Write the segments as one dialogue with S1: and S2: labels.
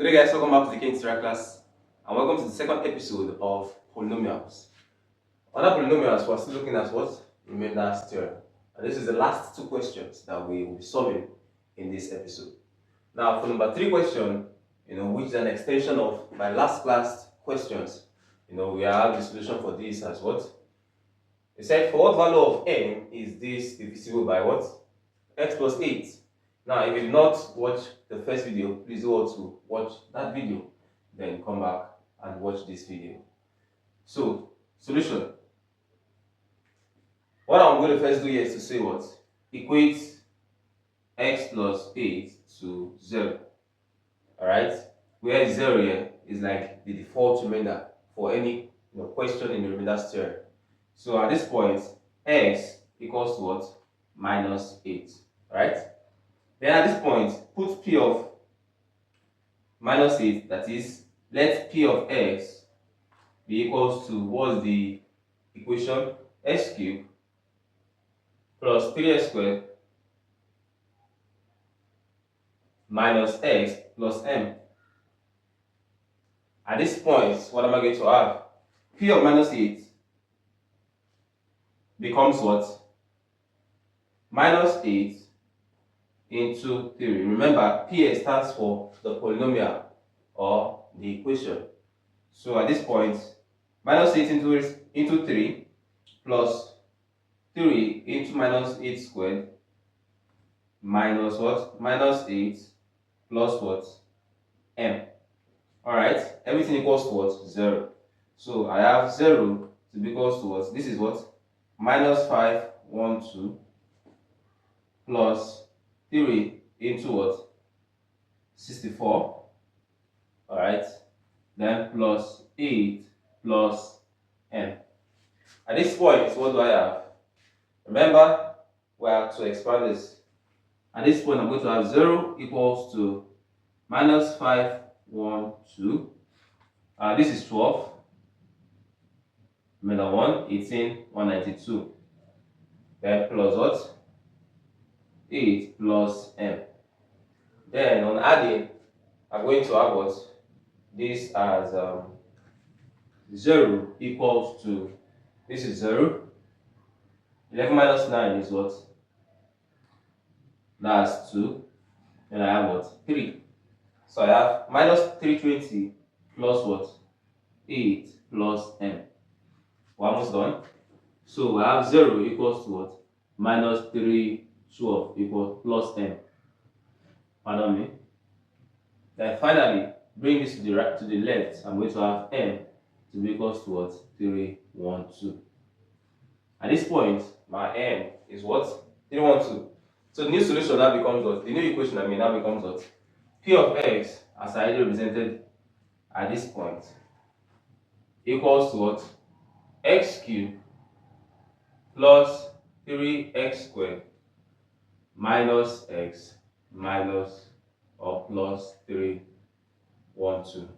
S1: Good day, guys. Welcome back to the King's class, and welcome to the second episode of Polynomials. Under Polynomials, we're still looking at what? Reminder's theorem. And this is the last two questions that we will be solving in this episode. Now, for number 3 question, which is an extension of my last class questions, we have the solution for this as what? It said, for what value of n is this divisible by what? X plus 8. Now, if you did not watch the first video, please go to watch that video, then come back and watch this video. So, solution. What I'm going to first do here is to say what? Equate x plus 8 to 0. Alright? Where 0 here is like the default remainder for any question in the reminder's theorem. So at this point, x equals to what? Minus 8. Right? Then at this point, put p of minus 8, that is, let p of x be equals to, what's the equation? X cubed plus 3x squared minus x plus m. At this point, what am I going to have? P of minus 8 becomes what? Minus 8 into 3. Remember, P stands for the polynomial or the equation. So at this point, minus 8 into 3 plus 3 into minus 8 squared minus what? Minus 8 plus what? M. Alright, everything equals to what? 0. So I have 0 to be equals to what? This is what? Minus 5, 1, 2 plus 3 into what? 64. Alright. Then plus 8 plus m. At this point, what do I have? Remember, we have to expand this. At this point, I'm going to have 0 equals to minus 5, 1, 2. This is 12. Remember 1, 18, 192. Then plus what? 8 plus m. Then on adding, I'm going to have what? This as 0 equals to, this is 0. 11 minus 9 is what? That's 2. Then I have what? 3. So I have minus 320 plus what? 8 plus m. We're almost done. So we have 0 equals to what? Minus 312 equals plus m. Pardon me. Then finally, bring this to the right, to the left. I'm going to have m to be equals to what? 312. At this point, my m is what? 312. So the new solution now becomes what? The new equation now becomes what? P of x, as I already represented at this point, equals to what? X cubed plus 3x squared minus x minus or plus 312.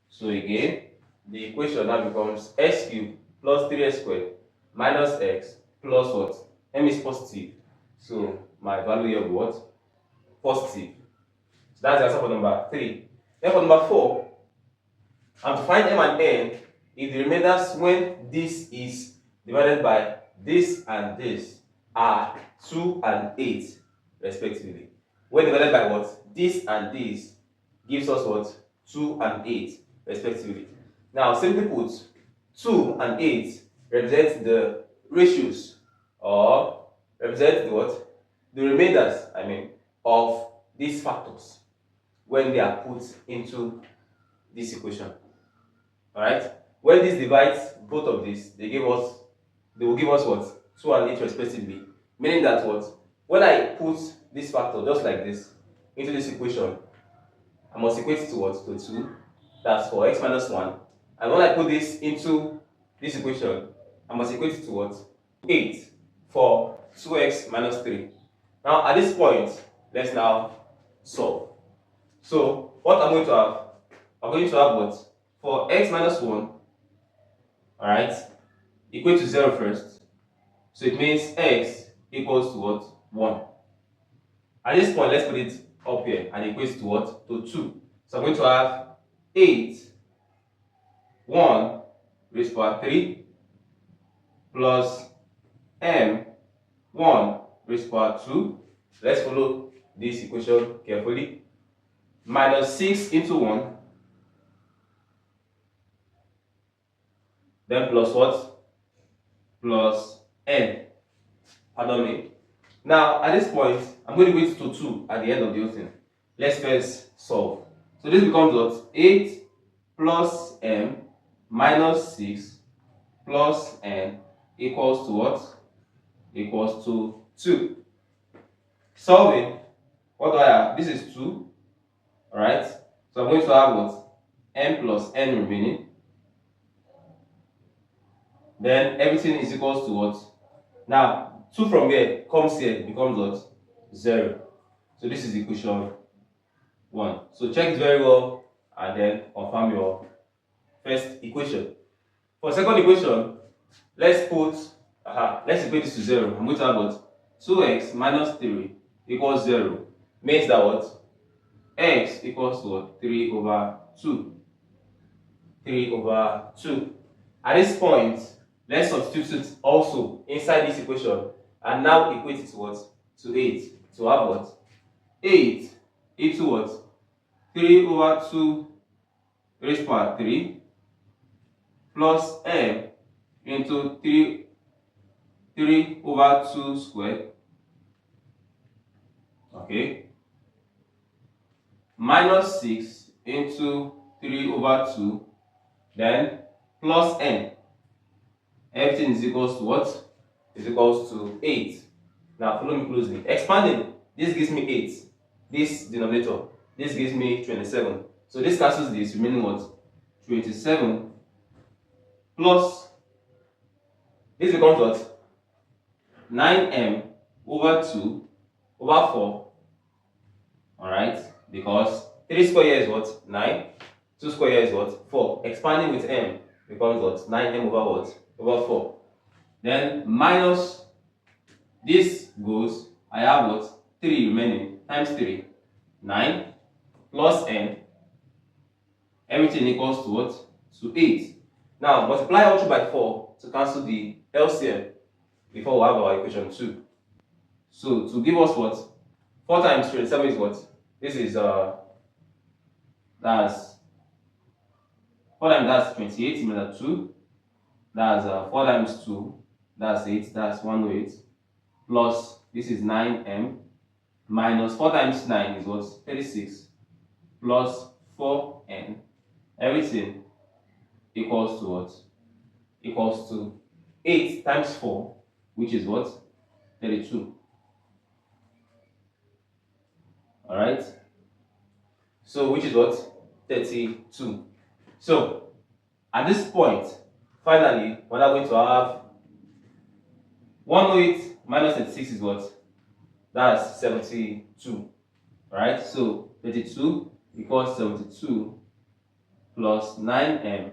S1: So again, the equation now becomes x cubed plus 3x squared minus x plus what? M is positive. So my value here will be what? Positive. So that's the answer for number 3. Then for number 4, I'm to find m and n if the remainders when this is divided by this and this are 2 and 8 respectively. When divided by what? This and this gives us what? 2 and 8 respectively. Now simply put, 2 and 8 represent the ratios or represent the what? The remainders, of these factors when they are put into this equation. Alright? When this divides both of these, they will give us what? 2 and 8 respectively. Meaning that what? When I put this factor just like this into this equation, I must equate it to what? To 2. That's for x minus 1. And when I put this into this equation, I must equate it to what? 8 for 2x minus 3. Now at this point, let's now solve. So what I'm going to have? I'm going to have what? For x minus 1, alright, equate to 0 first. So it means x equals to what? 1. At this point, let's put it up here and equate to what? To 2. So I'm going to have 8, 1 raised to power 3 plus m 1 raised to power 2. Let's follow this equation carefully. Minus 6 into 1. Then plus what? Plus n. Pardon me. Now, at this point, I'm going to go to 2 at the end of the whole thing. Let's first solve. So this becomes what? 8 plus m minus 6 plus n equals to what? Equals to 2. Solving, what do I have? This is 2. Alright? So I'm going to have what? M plus n remaining. Then everything is equals to what? Now, 2 from here comes here, becomes what? 0. So this is equation 1. So check it very well and then confirm your first equation. For second equation, let's equate this to 0. I'm going to have what? 2x minus 3 equals 0. Means that what? X equals to what? 3 over 2. 3 over 2. At this point, let's substitute it also inside this equation and now equate it to what? To 8. To have what? 8 into what? 3 over 2 raised to power 3 plus m into 3 over 2 squared. Okay. Minus 6 into 3 over 2. Then plus n. Everything is equals to what? Is equals to 8. Now follow me closely. Expanding, this gives me 8. This denominator, this gives me 27. So this cancels this, remaining what? 27 plus, this becomes what? 9m over 2 over 4. Alright, because 3 square here is what? 9. 2 square here is what? 4. Expanding with m becomes what? 9m over what? Over 4. Then minus this goes, I have what? 3 remaining times 3. 9 plus n. Everything equals to what? To 8. Now multiply all through by 4 to cancel the LCM before we have our equation 2. So to give us what? 4 times 27 is what? This is that's 4 times that's 28 minus 2. That's 4 times 2. That's 8. That's 108. Plus this is 9m minus 4 times 9 is what? 36. Plus 4n. Everything equals to what? Equals to 8 times 4, which is what? 32. Alright? So, which is what? 32. So, at this point, finally, we're now going to have 108 minus 36 is what? That's 72. Right? So, 32 equals 72 plus 9m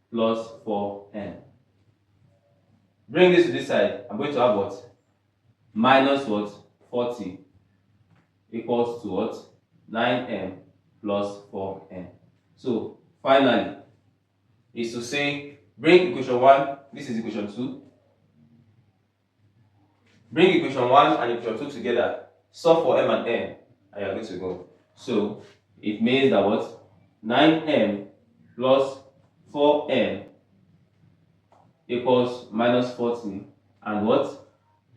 S1: plus 4n. Bring this to this side. I'm going to have what? Minus what? 40 equals to what? 9m plus 4n. So, finally, is to say, bring equation 1, this is equation 2. Bring equation 1 and equation 2 together, solve for m and n, and you're good to go. So, it means that what? 9m plus 4n equals minus 40, and what?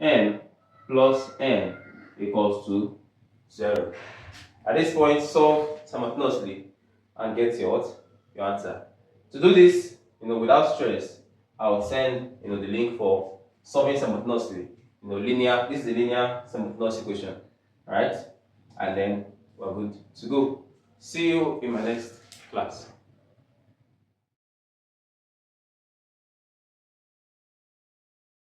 S1: m plus n equals to 0. At this point, solve simultaneously and get your what? Your answer. To do this, without stress, I'll send the link for solving simultaneously. Linear. This is the linear simultaneous equation, right? And then we're good to go. See you in my next class.